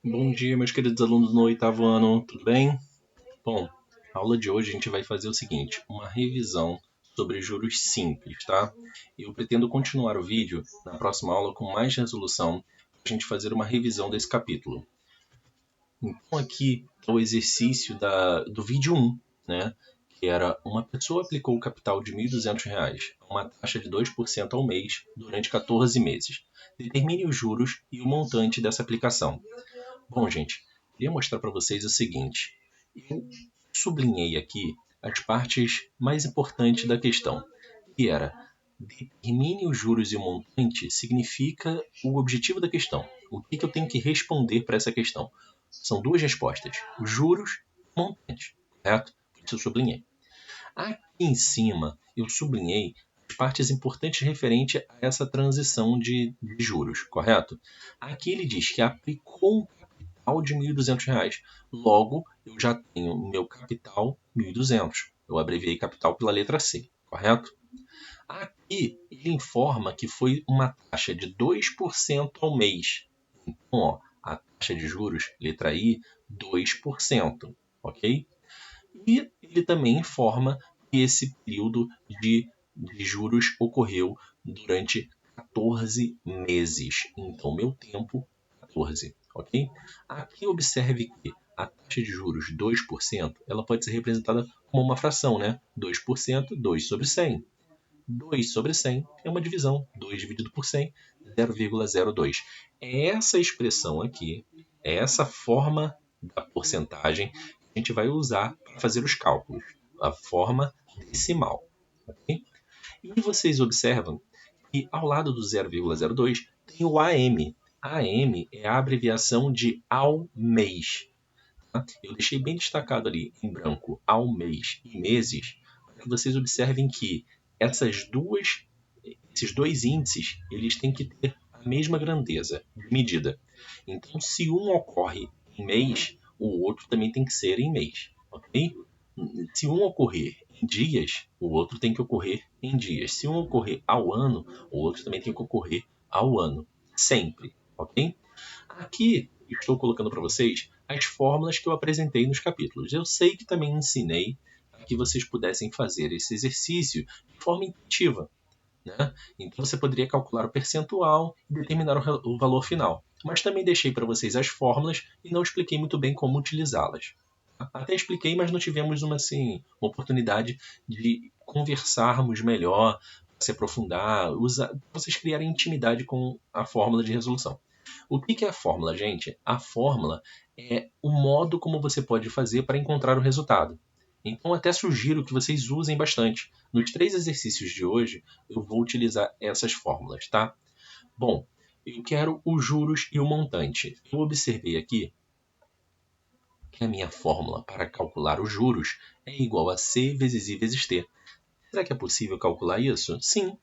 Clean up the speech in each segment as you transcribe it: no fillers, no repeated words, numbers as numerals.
Bom dia, meus queridos alunos no oitavo ano, tudo bem? Bom, na aula de hoje a gente vai fazer o seguinte, uma revisão sobre juros simples, tá? Eu pretendo continuar o vídeo na próxima aula com mais resolução para a gente fazer uma revisão desse capítulo. Então aqui é o exercício do vídeo 1, né? Que era uma pessoa aplicou o capital de R$ 1.200 a uma taxa de 2% ao mês durante 14 meses. Determine os juros e o montante dessa aplicação. Bom, gente, queria mostrar para vocês o seguinte. Eu sublinhei aqui as partes mais importantes da questão, que era determine os juros e o montante significa o objetivo da questão. O que eu tenho que responder para essa questão? São duas respostas, juros e montante, correto? Por isso eu sublinhei. Aqui em cima eu sublinhei as partes importantes referentes a essa transição de juros, correto? Aqui ele diz que aplicou um capital de R$ 1.200. Logo, eu já tenho o meu capital 1.200. Eu abreviei capital pela letra C, correto? Aqui ele informa que foi uma taxa de 2% ao mês. Então, ó, a taxa de juros, letra I, 2%, ok? E ele também informa que esse período de juros ocorreu durante 14 meses. Então, meu tempo, 14, ok? Aqui observe que a taxa de juros 2%, ela pode ser representada como uma fração, né? 2%, 2 sobre 100. 2 sobre 100 é uma divisão. 2 dividido por 100, 0,02. Essa expressão aqui, essa forma da porcentagem, a gente vai usar para fazer os cálculos. A forma decimal. Okay? E vocês observam que ao lado do 0,02 tem o AM. AM é a abreviação de ao mês. Tá? Eu deixei bem destacado ali em branco ao mês e meses, para que vocês observem que esses dois índices eles têm que ter a mesma grandeza de medida. Então, se um ocorre em mês, o outro também tem que ser em mês. Ok? Se um ocorrer em dias, o outro tem que ocorrer em dias. Se um ocorrer ao ano, o outro também tem que ocorrer ao ano. Sempre. Ok? Aqui estou colocando para vocês as fórmulas que eu apresentei nos capítulos. Eu sei que também ensinei para que vocês pudessem fazer esse exercício de forma intuitiva. Né? Então você poderia calcular o percentual e determinar o valor final. Mas também deixei para vocês as fórmulas e não expliquei muito bem como utilizá-las. Até expliquei, mas não tivemos uma oportunidade de conversarmos melhor, se aprofundar, vocês criarem intimidade com a fórmula de resolução. O que é a fórmula, gente? A fórmula é o modo como você pode fazer para encontrar o resultado. Então, até sugiro que vocês usem bastante. Nos 3 exercícios de hoje, eu vou utilizar essas fórmulas, tá? Bom, eu quero os juros e o montante. Eu observei aqui que a minha fórmula para calcular os juros é igual a C vezes I vezes T. Será que é possível calcular isso? Sim.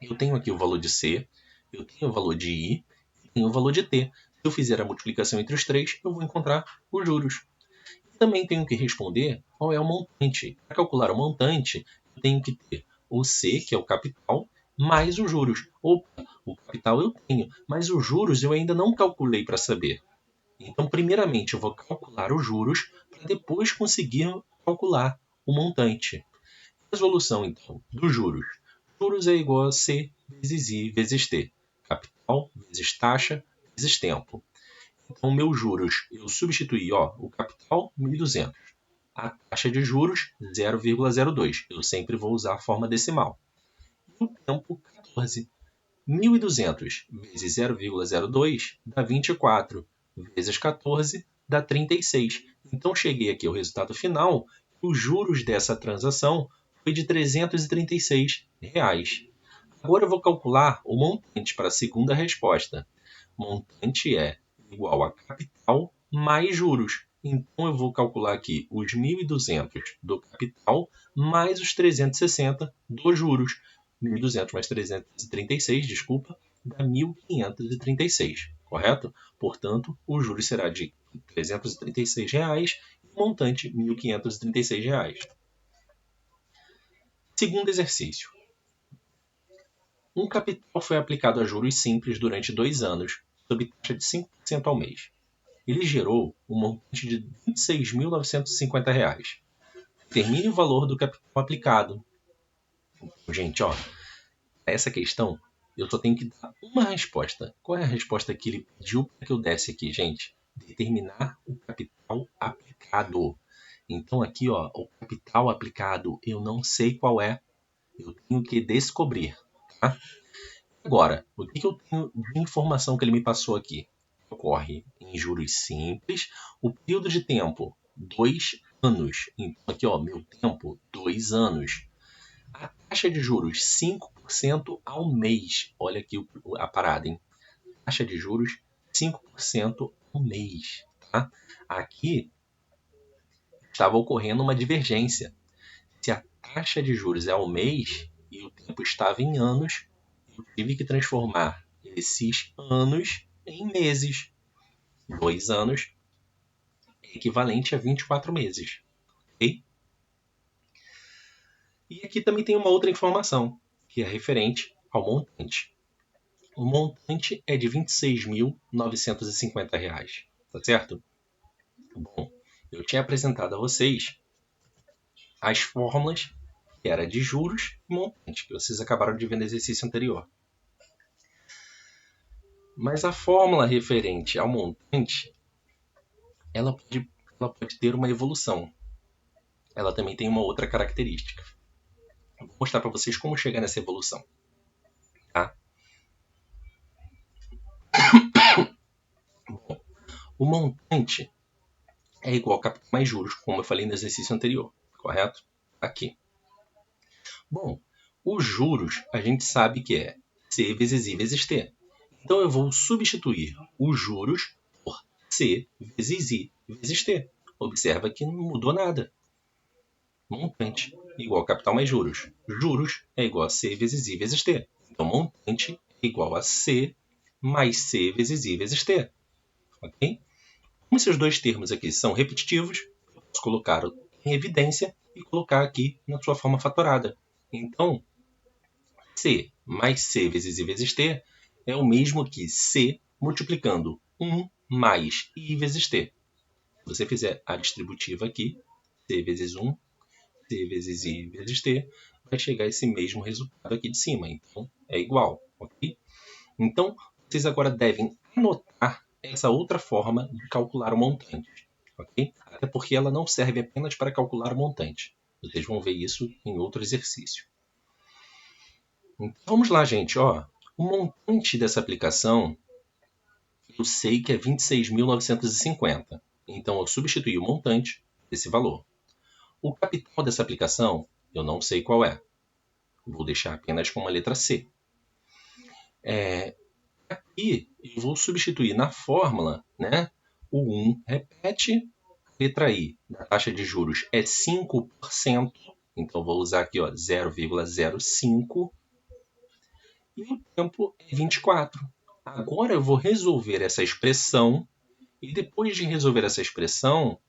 Eu tenho aqui o valor de C, eu tenho o valor de I e tenho o valor de T. Se eu fizer a multiplicação entre os três, eu vou encontrar os juros. Também tenho que responder qual é o montante. Para calcular o montante, eu tenho que ter o C, que é o capital, mais os juros. Opa, o capital eu tenho, mas os juros eu ainda não calculei para saber. Então, primeiramente, eu vou calcular os juros para depois conseguir calcular o montante. Resolução, então, dos juros. Juros é igual a C vezes I vezes T. Capital vezes taxa vezes tempo. Então, meus juros, eu substituí o capital 1.200. A taxa de juros 0,02. Eu sempre vou usar a forma decimal. E o tempo 14. 1.200 vezes 0,02 dá 24. Vezes 14 dá 36. Então, cheguei aqui ao resultado final. Os juros dessa transação foi de R$ 336. Agora eu vou calcular o montante para a segunda resposta. Montante é igual a capital mais juros. Então, eu vou calcular aqui os 1.200 do capital mais os 360 dos juros. 1.200 mais 336, desculpa, dá 1.536, correto? Portanto, o juros será de R$ 336 e o montante R$ 1.536. Segundo exercício. Um capital foi aplicado a juros simples durante 2 anos, sob taxa de 5% ao mês. ele gerou um montante de R$ 26.950. Determine o valor do capital aplicado. Gente, ó, essa questão eu só tenho que dar uma resposta. Qual é a resposta que ele pediu para que eu desse aqui, gente? Determinar o capital aplicado. Então aqui, ó, o capital aplicado eu não sei qual é. Eu tenho que descobrir, tá? Agora, o que eu tenho de informação que ele me passou aqui? Ocorre em juros simples. O período de tempo, 2 anos. Então aqui, ó, meu tempo, 2 anos. A taxa de juros, 5% ao mês. Olha aqui a parada, hein? Taxa de juros, 5% ao mês. Tá? Aqui estava ocorrendo uma divergência. Se a taxa de juros é ao mês e o tempo estava em anos, eu tive que transformar esses anos em meses. 2 anos é equivalente a 24 meses. Ok? E aqui também tem uma outra informação, que é referente ao montante. O montante é de R$ 26.950, tá certo? Bom, eu tinha apresentado a vocês as fórmulas, que era de juros e montante, que vocês acabaram de ver no exercício anterior. Mas a fórmula referente ao montante, ela pode ter uma evolução. Ela também tem uma outra característica. Vou mostrar para vocês como chegar nessa evolução. Tá? Bom, o montante é igual a capital mais juros, como eu falei no exercício anterior, correto? Aqui. Bom, os juros a gente sabe que é C vezes I vezes T. Então eu vou substituir os juros por C vezes I vezes T. Observa que não mudou nada. Montante igual a capital mais juros. Juros é igual a C vezes I vezes T. Então montante é igual a C mais C vezes I vezes T. Ok? Como esses dois termos aqui são repetitivos, eu posso colocar em evidência e colocar aqui na sua forma fatorada. Então, C mais C vezes I vezes T é o mesmo que C multiplicando 1 mais I vezes T. Se você fizer a distributiva aqui, C vezes 1, C vezes I vezes T, vai chegar esse mesmo resultado aqui de cima. Então, é igual, ok? Então, vocês agora devem anotar essa outra forma de calcular o montante, ok? Até porque ela não serve apenas para calcular o montante. Vocês vão ver isso em outro exercício. Então, vamos lá, gente. Ó, o montante dessa aplicação, eu sei que é 26.950. Então, eu substituí o montante desse valor. O capital dessa aplicação, eu não sei qual é. Vou deixar apenas com uma letra C. Aqui, eu vou substituir na fórmula, né? O 1 repete, a letra I da taxa de juros é 5%. Então, vou usar aqui 0,05. E o tempo é 24. Agora eu vou resolver essa expressão e depois de resolver essa expressão,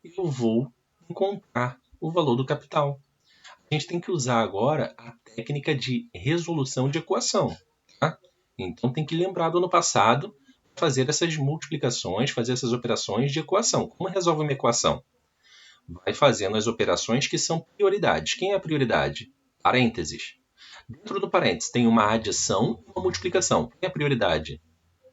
eu vou encontrar o valor do capital. A gente tem que usar agora a técnica de resolução de equação. Tá? Então tem que lembrar do ano passado, fazer essas multiplicações, fazer essas operações de equação. Como resolve uma equação? Vai fazendo as operações que são prioridades. Quem é a prioridade? Parênteses. Dentro do parênteses tem uma adição e uma multiplicação. Quem é a prioridade?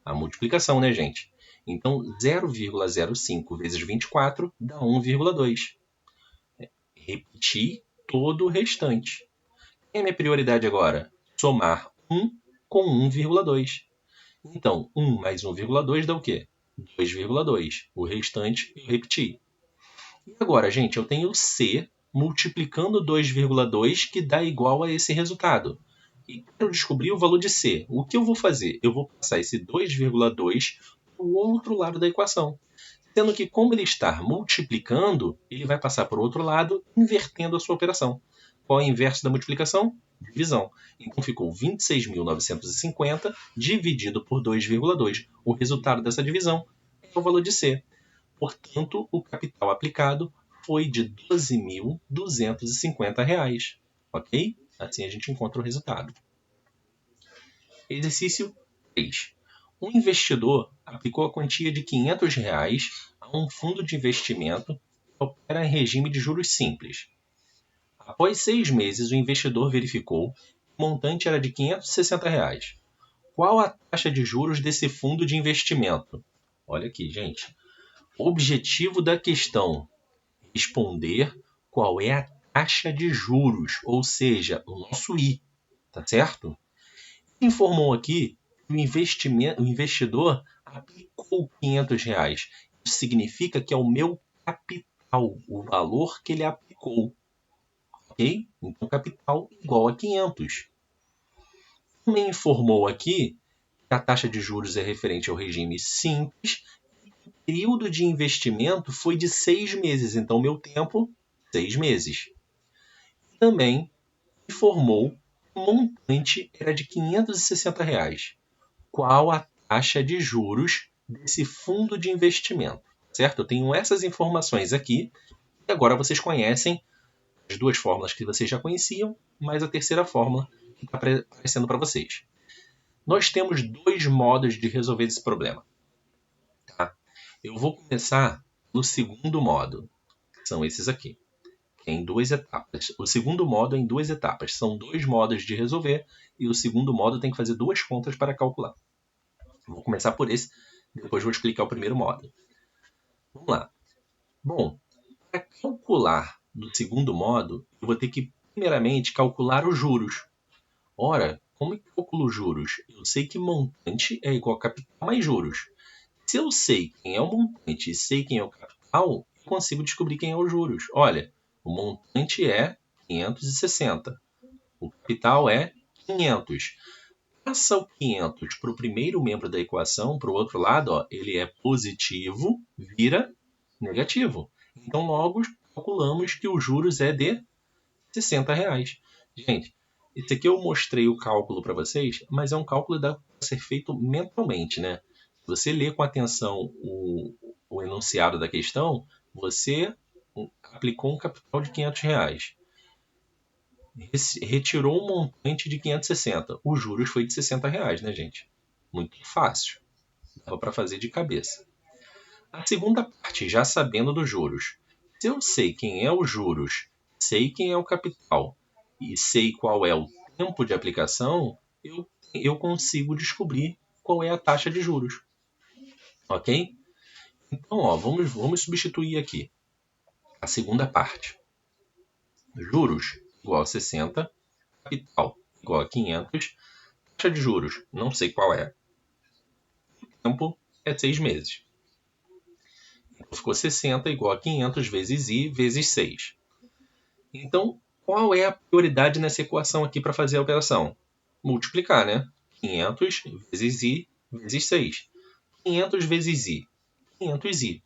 A multiplicação, né, gente? Então, 0,05 vezes 24 dá 1,2. Repetir todo o restante. Quem é a minha prioridade agora? Somar 1 com 1,2. Então, 1 mais 1,2 dá o quê? 2,2. O restante eu repeti. E agora, gente, eu tenho C multiplicando 2,2 que dá igual a esse resultado. E quero descobrir o valor de C. O que eu vou fazer? Eu vou passar esse 2,2 para o outro lado da equação. Sendo que, como ele está multiplicando, ele vai passar para o outro lado, invertendo a sua operação. Qual é o inverso da multiplicação? Divisão. Então ficou 26.950 dividido por 2,2. O resultado dessa divisão é o valor de C. Portanto, o capital aplicado foi de R$ 12.250. Ok? Assim a gente encontra o resultado. Exercício 3. Um investidor aplicou a quantia de R$ 500 a um fundo de investimento que opera em regime de juros simples. Após 6 meses, o investidor verificou que o montante era de R$ 560. Qual a taxa de juros desse fundo de investimento? Olha aqui, gente. O objetivo da questão: responder qual é a taxa de juros, ou seja, o nosso I, tá certo? Informou aqui que o investidor aplicou R$ 500. Isso significa que é o meu capital, o valor que ele aplicou. Ok? Então, capital igual a 500. Também informou aqui que a taxa de juros é referente ao regime simples. O período de investimento foi de 6 meses. Então, meu tempo, 6 meses. Também informou que o montante era de R$ 560. Qual a taxa de juros desse fundo de investimento? Certo? Eu tenho essas informações aqui. E agora vocês conhecem as duas fórmulas que vocês já conheciam, mais a terceira fórmula que está aparecendo para vocês. Nós temos dois modos de resolver esse problema. Tá? Eu vou começar no segundo modo, que são esses aqui, que é em 2 etapas. O segundo modo é em 2 etapas. São 2 modos de resolver e o segundo modo tem que fazer 2 contas para calcular. Vou começar por esse, depois vou explicar o primeiro modo. Vamos lá. Bom, para calcular do segundo modo, eu vou ter que, primeiramente, calcular os juros. Ora, como é que eu calculo os juros? Eu sei que montante é igual a capital mais juros. Se eu sei quem é o montante e sei quem é o capital, eu consigo descobrir quem é os juros. Olha, o montante é 560. O capital é 500. Passa o 500 para o primeiro membro da equação, para o outro lado, ó, ele é positivo, vira negativo. Então, logo, calculamos que os juros é de R$ 60. Gente, esse aqui eu mostrei o cálculo para vocês, mas é um cálculo que dá para ser feito mentalmente, né? Se você ler com atenção o enunciado da questão, você aplicou um capital de R$ 500. Retirou um montante de 560. Os juros foi de R$ 60, né, gente? Muito fácil. Dava para fazer de cabeça. A segunda parte, já sabendo dos juros. Se eu sei quem é os juros, sei quem é o capital e sei qual é o tempo de aplicação, eu consigo descobrir qual é a taxa de juros. Ok? Então, ó, vamos substituir aqui a segunda parte. Juros igual a 60, capital igual a 500, taxa de juros, não sei qual é. O tempo é 6 meses. Então, ficou 60 igual a 500 vezes I vezes 6. Então, qual é a prioridade nessa equação aqui para fazer a operação? Multiplicar, né? 500 vezes I vezes 6. 500 vezes I, 500i.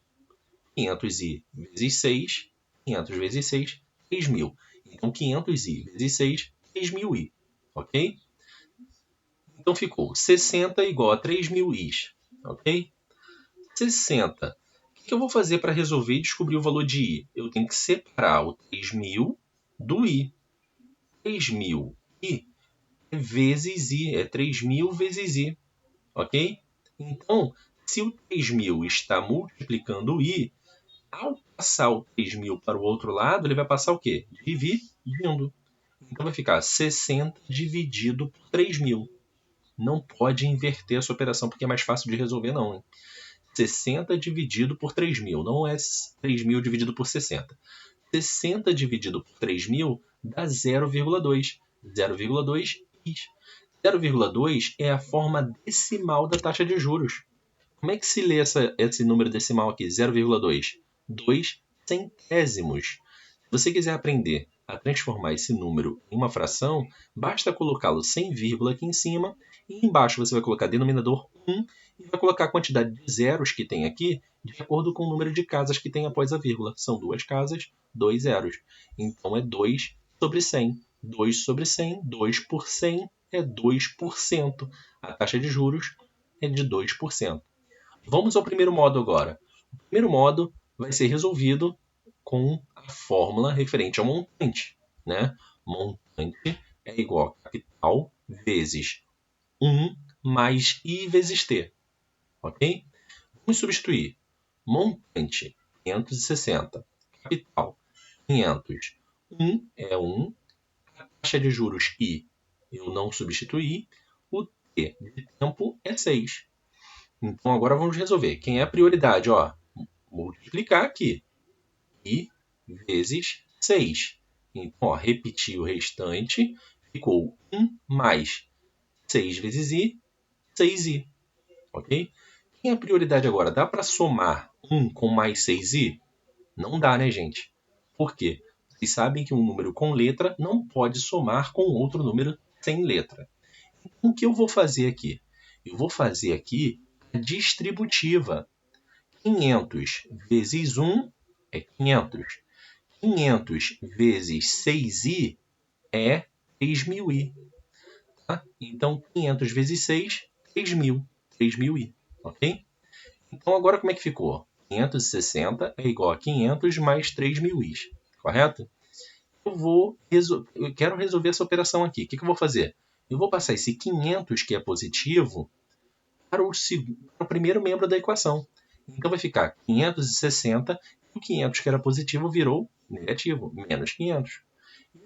500i vezes 6, 500 vezes 6, 3.000. Então, 500i vezes 6, 3.000i. Ok? Então, ficou 60 igual a 3.000i. Ok? 60. O que eu vou fazer para resolver e descobrir o valor de i? Eu tenho que separar o 3.000 do i. 3.000i é vezes i, é 3.000 vezes i. Ok? Então, se o 3.000 está multiplicando o i, ao passar o 3.000 para o outro lado, ele vai passar o quê? Dividindo. Então vai ficar 60 dividido por 3.000. Não pode inverter essa operação porque é mais fácil de resolver, não. Hein? 60 dividido por 3.000. Não é 3.000 dividido por 60. 60 dividido por 3.000 dá 0,2. 0,2 i. 0,2 é a forma decimal da taxa de juros. Como é que se lê esse número decimal aqui? 0,2. 2 centésimos. Se você quiser aprender a transformar esse número em uma fração, basta colocá-lo sem vírgula aqui em cima e embaixo você vai colocar denominador 1 e vai colocar a quantidade de zeros que tem aqui de acordo com o número de casas que tem após a vírgula. São 2 casas, 2 zeros. Então é 2 sobre 100. 2 sobre 100, 2 por 100 é 2%. A taxa de juros é de 2%. Vamos ao primeiro modo agora. O primeiro modo vai ser resolvido com a fórmula referente ao montante. Né? Montante é igual a capital vezes 1 mais I vezes T. ok? Vamos substituir montante 560, capital 500, 1 é 1, a taxa de juros I eu não substituí, o T de tempo é 6. Então agora vamos resolver. Quem é a prioridade? Ó, multiplicar aqui. I vezes 6. Então, ó, repetir o restante, ficou 1 mais 6 vezes I, 6I. Ok? Quem é a prioridade agora? Dá para somar 1 com mais 6i? Não dá, né, gente? Por quê? Vocês sabem que um número com letra não pode somar com outro número sem letra. Então, o que eu vou fazer aqui? Eu vou fazer aqui a distributiva. 500 vezes 1 é 500. 500 vezes 6i é 3.000i. Tá? Então, 500 vezes 6, 3.000. 3.000i. Ok? Então, agora como é que ficou? 560 é igual a 500 mais 3.000i. Correto? Eu quero resolver essa operação aqui. O que eu vou fazer? Eu vou passar esse 500, que é positivo, para o primeiro membro da equação. Então, vai ficar 560, e o 500, que era positivo, virou negativo, menos 500,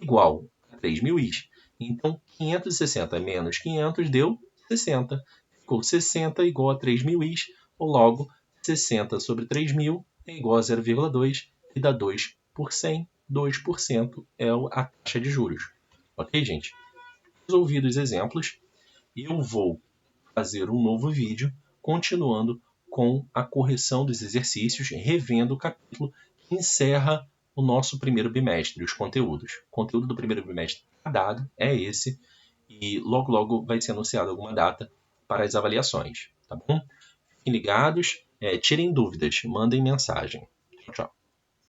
igual a 3.000i. Então, 560 menos 500 deu 60. Ficou 60 igual a 3.000i, ou logo, 60 sobre 3.000 é igual a 0,2, e dá 2 por 100. 2% é a taxa de juros. Ok, gente? Resolvidos os exemplos, eu vou fazer um novo vídeo continuando com a correção dos exercícios, revendo o capítulo que encerra o nosso primeiro bimestre, os conteúdos. O conteúdo do primeiro bimestre está dado, é esse, e logo logo vai ser anunciada alguma data para as avaliações, tá bom? Fiquem ligados, tirem dúvidas, mandem mensagem. Tchau, tchau.